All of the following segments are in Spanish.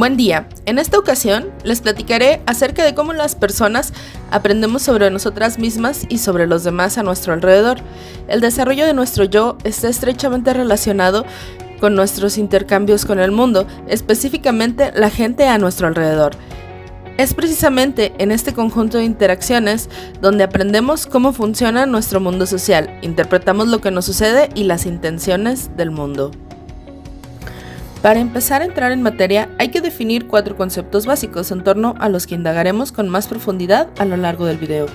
Buen día, en esta ocasión les platicaré acerca de cómo las personas aprendemos sobre nosotras mismas y sobre los demás a nuestro alrededor. El desarrollo de nuestro yo está estrechamente relacionado con nuestros intercambios con el mundo, específicamente la gente a nuestro alrededor. Es precisamente en este conjunto de interacciones donde aprendemos cómo funciona nuestro mundo social, interpretamos lo que nos sucede y las intenciones del mundo. Para empezar a entrar en materia, hay que definir 4 conceptos básicos en torno a los que indagaremos con más profundidad a lo largo del video.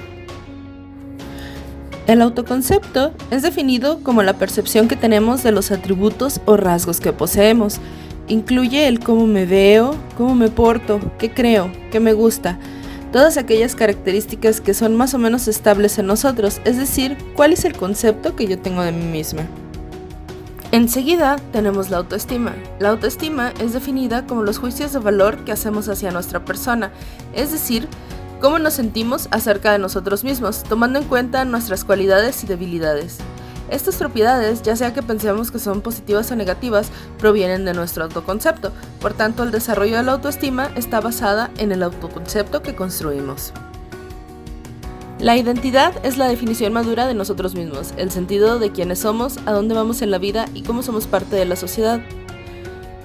El autoconcepto es definido como la percepción que tenemos de los atributos o rasgos que poseemos. Incluye el cómo me veo, cómo me porto, qué creo, qué me gusta, todas aquellas características que son más o menos estables en nosotros, es decir, cuál es el concepto que yo tengo de mí misma. Enseguida tenemos la autoestima. La autoestima es definida como los juicios de valor que hacemos hacia nuestra persona, es decir, cómo nos sentimos acerca de nosotros mismos, tomando en cuenta nuestras cualidades y debilidades. Estas propiedades, ya sea que pensemos que son positivas o negativas, provienen de nuestro autoconcepto. Por tanto, el desarrollo de la autoestima está basada en el autoconcepto que construimos. La identidad es la definición madura de nosotros mismos, el sentido de quiénes somos, a dónde vamos en la vida y cómo somos parte de la sociedad.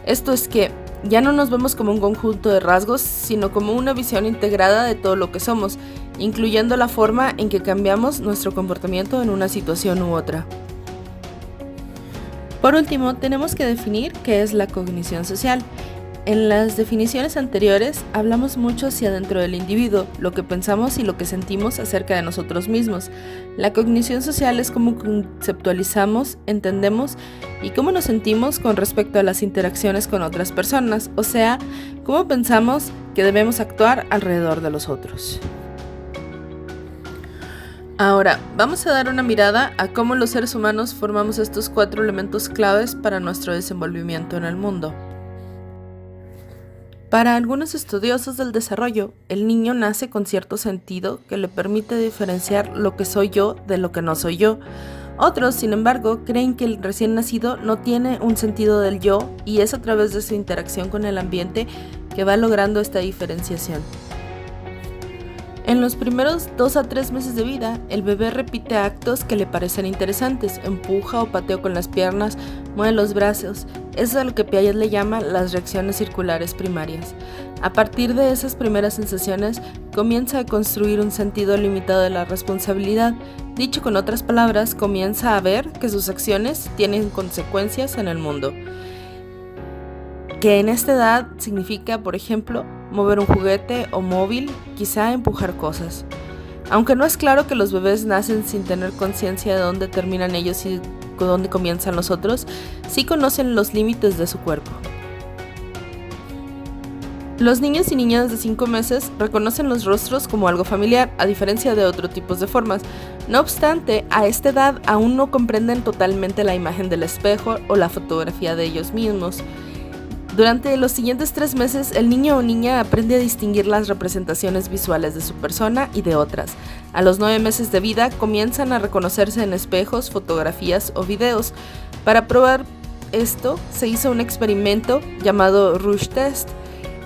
Esto es que ya no nos vemos como un conjunto de rasgos, sino como una visión integrada de todo lo que somos, incluyendo la forma en que cambiamos nuestro comportamiento en una situación u otra. Por último, tenemos que definir qué es la cognición social. En las definiciones anteriores hablamos mucho hacia dentro del individuo, lo que pensamos y lo que sentimos acerca de nosotros mismos. La cognición social es cómo conceptualizamos, entendemos y cómo nos sentimos con respecto a las interacciones con otras personas, o sea, cómo pensamos que debemos actuar alrededor de los otros. Ahora, vamos a dar una mirada a cómo los seres humanos formamos estos 4 elementos claves para nuestro desenvolvimiento en el mundo. Para algunos estudiosos del desarrollo, el niño nace con cierto sentido que le permite diferenciar lo que soy yo de lo que no soy yo. Otros, sin embargo, creen que el recién nacido no tiene un sentido del yo y es a través de su interacción con el ambiente que va logrando esta diferenciación. En los primeros 2 a 3 meses de vida, el bebé repite actos que le parecen interesantes, empuja o patea con las piernas, mueve los brazos. Eso es a lo que Piaget le llama las reacciones circulares primarias. A partir de esas primeras sensaciones, comienza a construir un sentido limitado de la responsabilidad. Dicho con otras palabras, comienza a ver que sus acciones tienen consecuencias en el mundo. Que en esta edad significa, por ejemplo, mover un juguete o móvil, quizá empujar cosas. Aunque no es claro que los bebés nacen sin tener conciencia de dónde terminan ellos y dónde comienzan los otros, sí conocen los límites de su cuerpo. Los niños y niñas de 5 meses reconocen los rostros como algo familiar, a diferencia de otros tipos de formas. No obstante, a esta edad aún no comprenden totalmente la imagen del espejo o la fotografía de ellos mismos. Durante los siguientes 3 meses, el niño o niña aprende a distinguir las representaciones visuales de su persona y de otras. A los 9 meses de vida, comienzan a reconocerse en espejos, fotografías o videos. Para probar esto, se hizo un experimento llamado Rouge Test.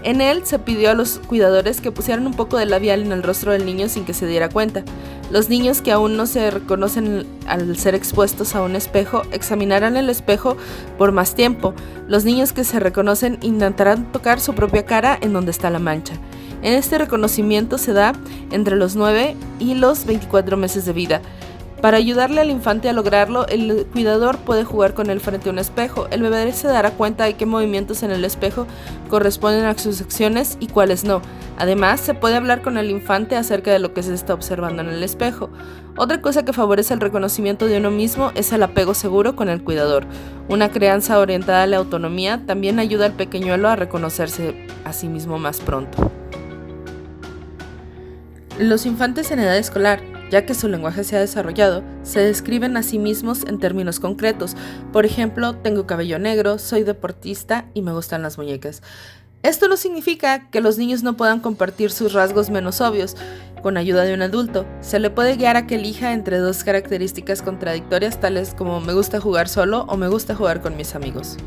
En él se pidió a los cuidadores que pusieran un poco de labial en el rostro del niño sin que se diera cuenta. Los niños que aún no se reconocen al ser expuestos a un espejo examinarán el espejo por más tiempo. Los niños que se reconocen intentarán tocar su propia cara en donde está la mancha. En este reconocimiento se da entre los 9 y los 24 meses de vida. Para ayudarle al infante a lograrlo, el cuidador puede jugar con él frente a un espejo. El bebé se dará cuenta de qué movimientos en el espejo corresponden a sus acciones y cuáles no. Además, se puede hablar con el infante acerca de lo que se está observando en el espejo. Otra cosa que favorece el reconocimiento de uno mismo es el apego seguro con el cuidador. Una crianza orientada a la autonomía también ayuda al pequeñuelo a reconocerse a sí mismo más pronto. Los infantes en edad escolar, ya que su lenguaje se ha desarrollado, se describen a sí mismos en términos concretos. Por ejemplo, tengo cabello negro, soy deportista y me gustan las muñecas. Esto no significa que los niños no puedan compartir sus rasgos menos obvios. Con ayuda de un adulto, se le puede guiar a que elija entre 2 características contradictorias tales como me gusta jugar solo o me gusta jugar con mis amigos.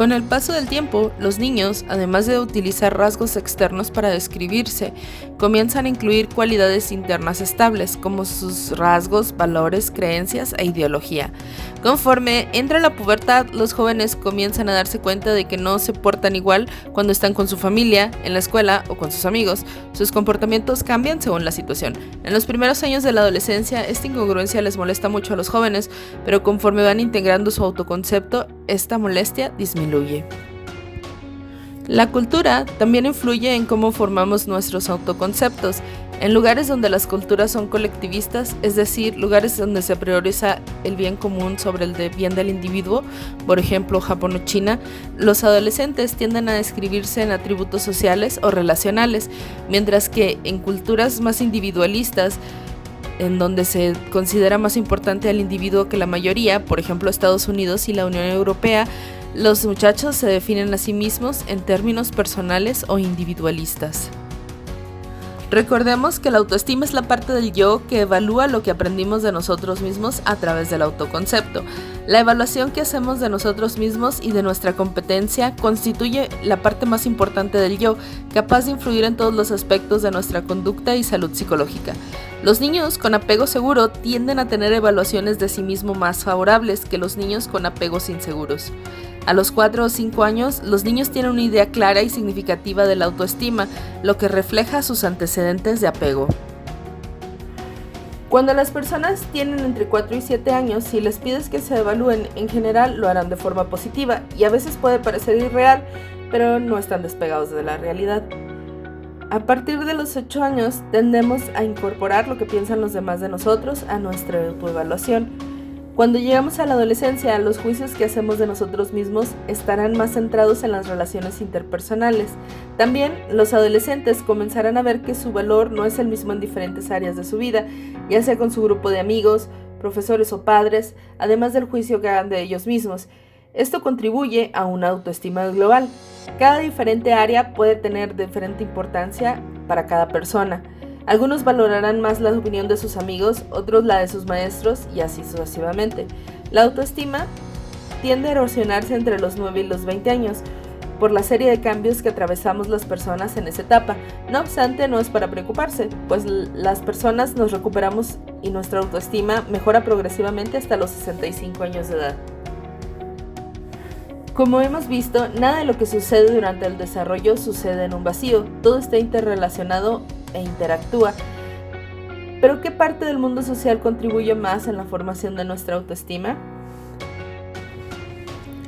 Con el paso del tiempo, los niños, además de utilizar rasgos externos para describirse, comienzan a incluir cualidades internas estables, como sus rasgos, valores, creencias e ideología. Conforme entra la pubertad, los jóvenes comienzan a darse cuenta de que no se portan igual cuando están con su familia, en la escuela o con sus amigos. Sus comportamientos cambian según la situación. En los primeros años de la adolescencia, esta incongruencia les molesta mucho a los jóvenes, pero conforme van integrando su autoconcepto, esta molestia disminuye. La cultura también influye en cómo formamos nuestros autoconceptos. En lugares donde las culturas son colectivistas, es decir, lugares donde se prioriza el bien común sobre el bien del individuo, por ejemplo Japón o China, los adolescentes tienden a describirse en atributos sociales o relacionales, mientras que en culturas más individualistas, en donde se considera más importante al individuo que la mayoría, por ejemplo Estados Unidos y la Unión Europea, los muchachos se definen a sí mismos en términos personales o individualistas. Recordemos que la autoestima es la parte del yo que evalúa lo que aprendimos de nosotros mismos a través del autoconcepto. La evaluación que hacemos de nosotros mismos y de nuestra competencia constituye la parte más importante del yo, capaz de influir en todos los aspectos de nuestra conducta y salud psicológica. Los niños con apego seguro tienden a tener evaluaciones de sí mismo más favorables que los niños con apegos inseguros. A los 4 o 5 años, los niños tienen una idea clara y significativa de la autoestima, lo que refleja sus antecedentes de apego. Cuando las personas tienen entre 4 y 7 años, si les pides que se evalúen, en general lo harán de forma positiva y a veces puede parecer irreal, pero no están despegados de la realidad. A partir de los 8 años, tendemos a incorporar lo que piensan los demás de nosotros a nuestra autoevaluación. Cuando llegamos a la adolescencia, los juicios que hacemos de nosotros mismos estarán más centrados en las relaciones interpersonales. También los adolescentes comenzarán a ver que su valor no es el mismo en diferentes áreas de su vida, ya sea con su grupo de amigos, profesores o padres, además del juicio que hagan de ellos mismos. Esto contribuye a una autoestima global. Cada diferente área puede tener diferente importancia para cada persona. Algunos valorarán más la opinión de sus amigos, otros la de sus maestros y así sucesivamente. La autoestima tiende a erosionarse entre los 9 y los 20 años por la serie de cambios que atravesamos las personas en esa etapa. No obstante, no es para preocuparse, pues las personas nos recuperamos y nuestra autoestima mejora progresivamente hasta los 65 años de edad. Como hemos visto, nada de lo que sucede durante el desarrollo sucede en un vacío, todo está interrelacionado e interactúa. ¿Pero qué parte del mundo social contribuye más en la formación de nuestra autoestima?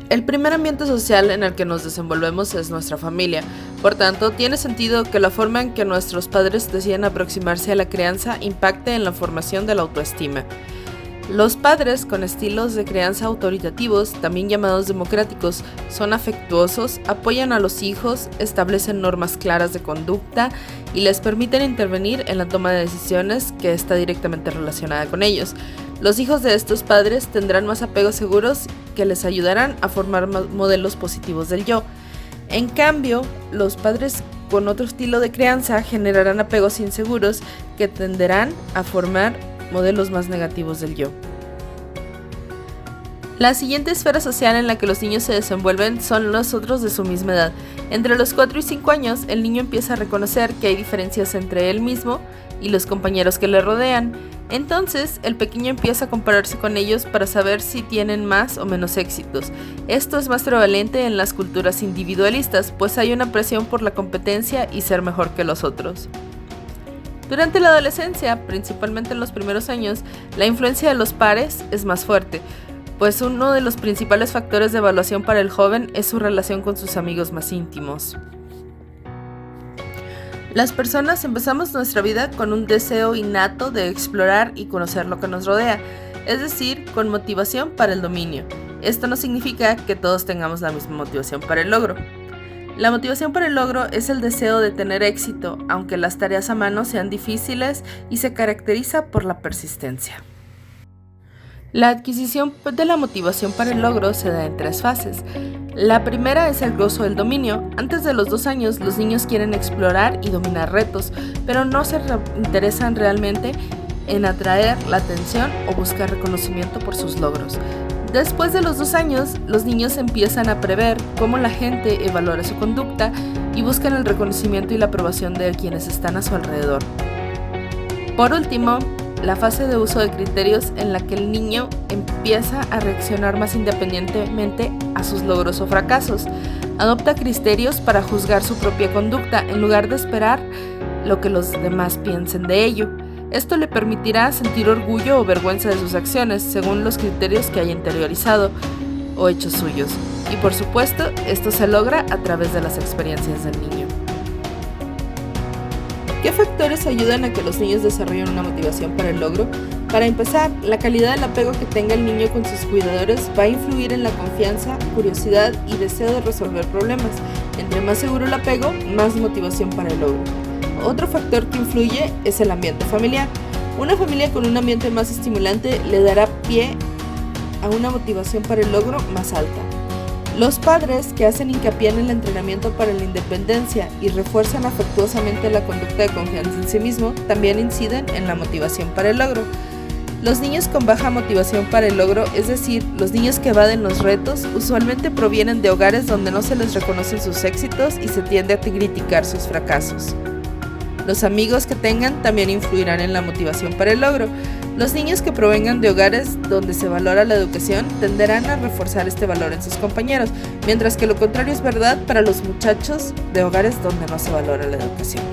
El primer ambiente social en el que nos desenvolvemos es nuestra familia. Por tanto, tiene sentido que la forma en que nuestros padres deciden aproximarse a la crianza impacte en la formación de la autoestima. Los padres con estilos de crianza autoritativos, también llamados democráticos, son afectuosos, apoyan a los hijos, establecen normas claras de conducta y les permiten intervenir en la toma de decisiones que está directamente relacionada con ellos. Los hijos de estos padres tendrán más apegos seguros que les ayudarán a formar modelos positivos del yo. En cambio, los padres con otro estilo de crianza generarán apegos inseguros que tenderán a formar modelos más negativos del yo. La siguiente esfera social en la que los niños se desenvuelven son los otros de su misma edad. Entre los 4 y 5 años, el niño empieza a reconocer que hay diferencias entre él mismo y los compañeros que le rodean. Entonces, el pequeño empieza a compararse con ellos para saber si tienen más o menos éxitos. Esto es más prevalente en las culturas individualistas, pues hay una presión por la competencia y ser mejor que los otros. Durante la adolescencia, principalmente en los primeros años, la influencia de los pares es más fuerte, pues uno de los principales factores de evaluación para el joven es su relación con sus amigos más íntimos. Las personas empezamos nuestra vida con un deseo innato de explorar y conocer lo que nos rodea, es decir, con motivación para el dominio. Esto no significa que todos tengamos la misma motivación para el logro. La motivación para el logro es el deseo de tener éxito, aunque las tareas a mano sean difíciles, y se caracteriza por la persistencia. La adquisición de la motivación para el logro se da en 3 fases. La primera es el gozo del dominio. Antes de los 2 años, los niños quieren explorar y dominar retos, pero no se interesan realmente en atraer la atención o buscar reconocimiento por sus logros. Después de los 2 años, los niños empiezan a prever cómo la gente evalúa su conducta y buscan el reconocimiento y la aprobación de quienes están a su alrededor. Por último, la fase de uso de criterios en la que el niño empieza a reaccionar más independientemente a sus logros o fracasos. Adopta criterios para juzgar su propia conducta en lugar de esperar lo que los demás piensen de ello. Esto le permitirá sentir orgullo o vergüenza de sus acciones según los criterios que haya interiorizado o hecho suyos. Y por supuesto, esto se logra a través de las experiencias del niño. ¿Qué factores ayudan a que los niños desarrollen una motivación para el logro? Para empezar, la calidad del apego que tenga el niño con sus cuidadores va a influir en la confianza, curiosidad y deseo de resolver problemas. Entre más seguro el apego, más motivación para el logro. Otro factor que influye es el ambiente familiar. Una familia con un ambiente más estimulante le dará pie a una motivación para el logro más alta. Los padres que hacen hincapié en el entrenamiento para la independencia y refuerzan afectuosamente la conducta de confianza en sí mismo también inciden en la motivación para el logro. Los niños con baja motivación para el logro, es decir, los niños que evaden los retos, usualmente provienen de hogares donde no se les reconocen sus éxitos y se tiende a criticar sus fracasos. Los amigos que tengan también influirán en la motivación para el logro. Los niños que provengan de hogares donde se valora la educación tenderán a reforzar este valor en sus compañeros, mientras que lo contrario es verdad para los muchachos de hogares donde no se valora la educación.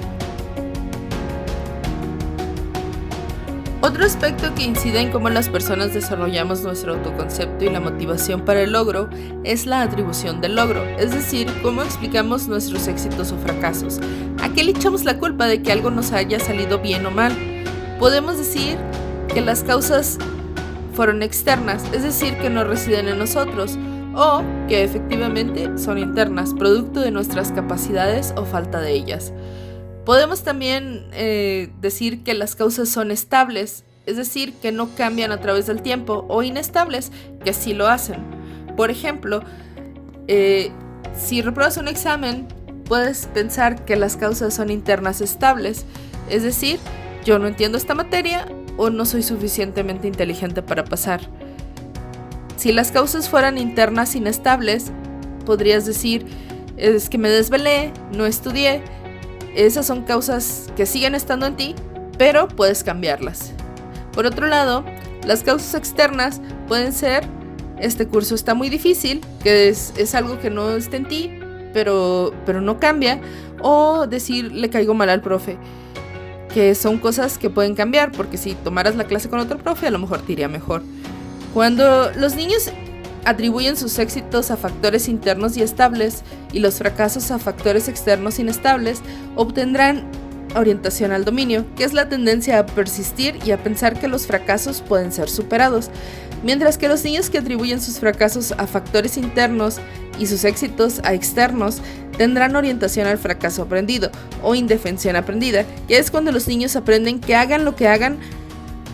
Otro aspecto que incide en cómo las personas desarrollamos nuestro autoconcepto y la motivación para el logro es la atribución del logro, es decir, cómo explicamos nuestros éxitos o fracasos. ¿A qué le echamos la culpa de que algo nos haya salido bien o mal? Podemos decir que las causas fueron externas, es decir, que no residen en nosotros, o que efectivamente son internas, producto de nuestras capacidades o falta de ellas. Podemos también decir que las causas son estables, es decir, que no cambian a través del tiempo, o inestables, que sí lo hacen. Por ejemplo, si repruebas un examen, puedes pensar que las causas son internas estables, es decir, yo no entiendo esta materia o no soy suficientemente inteligente para pasar. Si las causas fueran internas inestables, podrías decir, es que me desvelé, no estudié. Esas son causas que siguen estando en ti, pero puedes cambiarlas. Por otro lado, las causas externas pueden ser, este curso está muy difícil, que es algo que no está en ti, pero no cambia, o decir, le caigo mal al profe, que son cosas que pueden cambiar, porque si tomaras la clase con otro profe, a lo mejor te iría mejor. Cuando los niños atribuyen sus éxitos a factores internos y estables y los fracasos a factores externos inestables, obtendrán orientación al dominio, que es la tendencia a persistir y a pensar que los fracasos pueden ser superados, mientras que los niños que atribuyen sus fracasos a factores internos y sus éxitos a externos tendrán orientación al fracaso aprendido o indefensión aprendida, que es cuando los niños aprenden que hagan lo que hagan,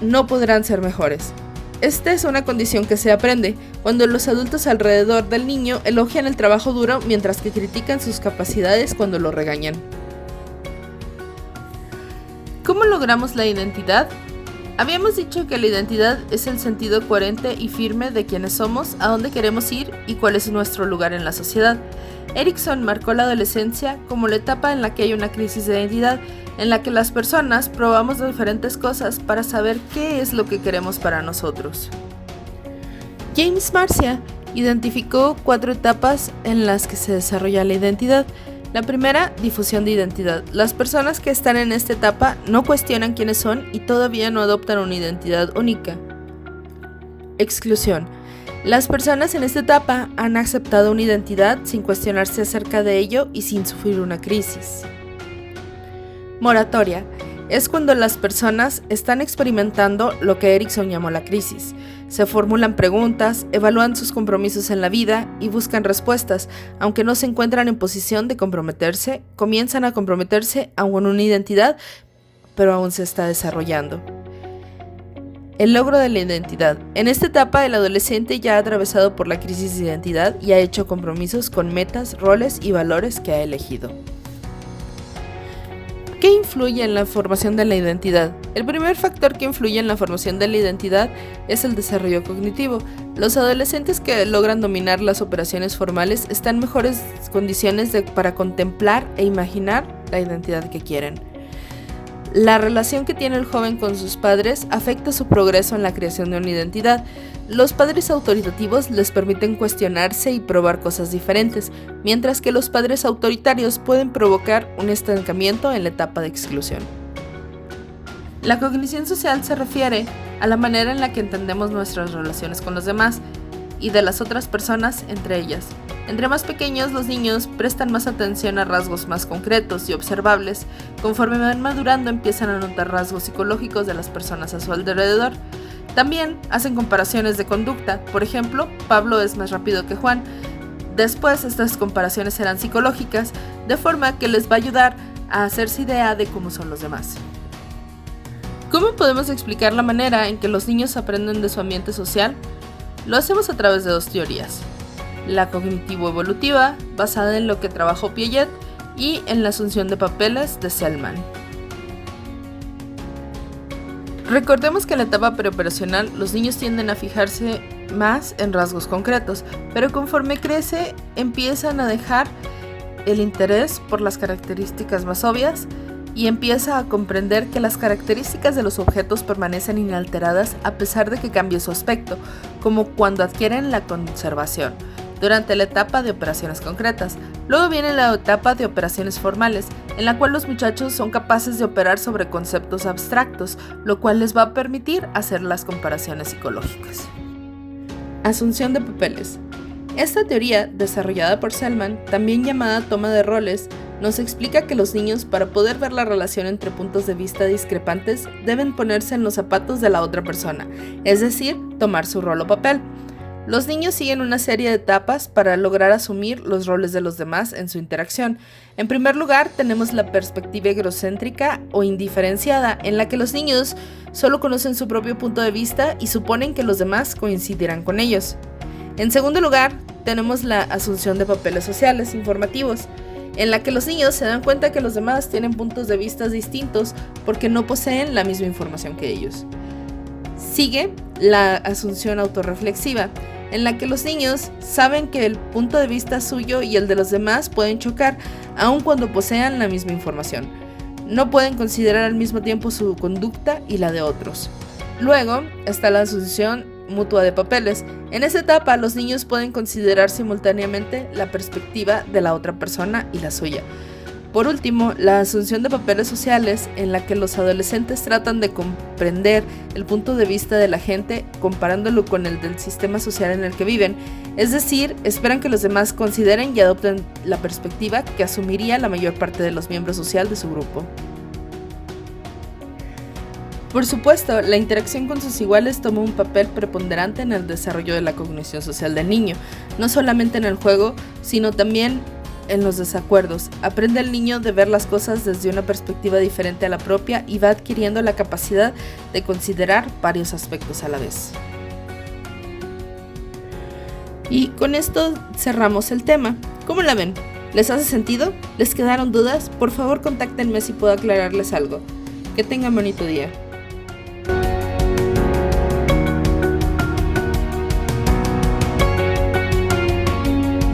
no podrán ser mejores. Esta es una condición que se aprende cuando los adultos alrededor del niño elogian el trabajo duro mientras que critican sus capacidades cuando lo regañan. ¿Cómo logramos la identidad? Habíamos dicho que la identidad es el sentido coherente y firme de quiénes somos, a dónde queremos ir y cuál es nuestro lugar en la sociedad. Erikson marcó la adolescencia como la etapa en la que hay una crisis de identidad, en la que las personas probamos diferentes cosas para saber qué es lo que queremos para nosotros. James Marcia identificó 4 etapas en las que se desarrolla la identidad. La primera, difusión de identidad. Las personas que están en esta etapa no cuestionan quiénes son y todavía no adoptan una identidad única. Exclusión. Las personas en esta etapa han aceptado una identidad sin cuestionarse acerca de ello y sin sufrir una crisis. Moratoria. Es cuando las personas están experimentando lo que Erikson llamó la crisis. Se formulan preguntas, evalúan sus compromisos en la vida y buscan respuestas. Aunque no se encuentran en posición de comprometerse, comienzan a comprometerse aún con una identidad, pero aún se está desarrollando. El logro de la identidad. En esta etapa, el adolescente ya ha atravesado por la crisis de identidad y ha hecho compromisos con metas, roles y valores que ha elegido. ¿Qué influye en la formación de la identidad? El primer factor que influye en la formación de la identidad es el desarrollo cognitivo. Los adolescentes que logran dominar las operaciones formales están en mejores condiciones para contemplar e imaginar la identidad que quieren. La relación que tiene el joven con sus padres afecta su progreso en la creación de una identidad. Los padres autoritativos les permiten cuestionarse y probar cosas diferentes, mientras que los padres autoritarios pueden provocar un estancamiento en la etapa de exclusión. La cognición social se refiere a la manera en la que entendemos nuestras relaciones con los demás y de las otras personas entre ellas. Entre más pequeños, los niños prestan más atención a rasgos más concretos y observables. Conforme van madurando, empiezan a notar rasgos psicológicos de las personas a su alrededor. También hacen comparaciones de conducta. Por ejemplo, Pablo es más rápido que Juan. Después, estas comparaciones serán psicológicas, de forma que les va a ayudar a hacerse idea de cómo son los demás. ¿Cómo podemos explicar la manera en que los niños aprenden de su ambiente social? Lo hacemos a través de dos teorías: la cognitivo-evolutiva, basada en lo que trabajó Piaget, y en la asunción de papeles de Selman. Recordemos que en la etapa preoperacional los niños tienden a fijarse más en rasgos concretos, pero conforme crece empiezan a dejar el interés por las características más obvias y empieza a comprender que las características de los objetos permanecen inalteradas a pesar de que cambie su aspecto, como cuando adquieren la conservación, durante la etapa de operaciones concretas. Luego viene la etapa de operaciones formales, en la cual los muchachos son capaces de operar sobre conceptos abstractos, lo cual les va a permitir hacer las comparaciones psicológicas. Asunción de papeles. Esta teoría, desarrollada por Selman, también llamada toma de roles, nos explica que los niños, para poder ver la relación entre puntos de vista discrepantes, deben ponerse en los zapatos de la otra persona, es decir, tomar su rol o papel. Los niños siguen una serie de etapas para lograr asumir los roles de los demás en su interacción. En primer lugar, tenemos la perspectiva egocéntrica o indiferenciada, en la que los niños solo conocen su propio punto de vista y suponen que los demás coincidirán con ellos. En segundo lugar, tenemos la asunción de papeles sociales informativos, en la que los niños se dan cuenta que los demás tienen puntos de vista distintos porque no poseen la misma información que ellos. Sigue la asunción autorreflexiva, en la que los niños saben que el punto de vista suyo y el de los demás pueden chocar, aun cuando posean la misma información. No pueden considerar al mismo tiempo su conducta y la de otros. Luego está la asunción mutua de papeles. En esta etapa, los niños pueden considerar simultáneamente la perspectiva de la otra persona y la suya. Por último, la asunción de papeles sociales, en la que los adolescentes tratan de comprender el punto de vista de la gente comparándolo con el del sistema social en el que viven, es decir, esperan que los demás consideren y adopten la perspectiva que asumiría la mayor parte de los miembros sociales de su grupo. Por supuesto, la interacción con sus iguales toma un papel preponderante en el desarrollo de la cognición social del niño, no solamente en el juego, sino también en los desacuerdos. Aprende el niño de ver las cosas desde una perspectiva diferente a la propia y va adquiriendo la capacidad de considerar varios aspectos a la vez. Y con esto cerramos el tema. ¿Cómo la ven? ¿Les hace sentido? ¿Les quedaron dudas? Por favor, contáctenme si puedo aclararles algo. Que tengan bonito día.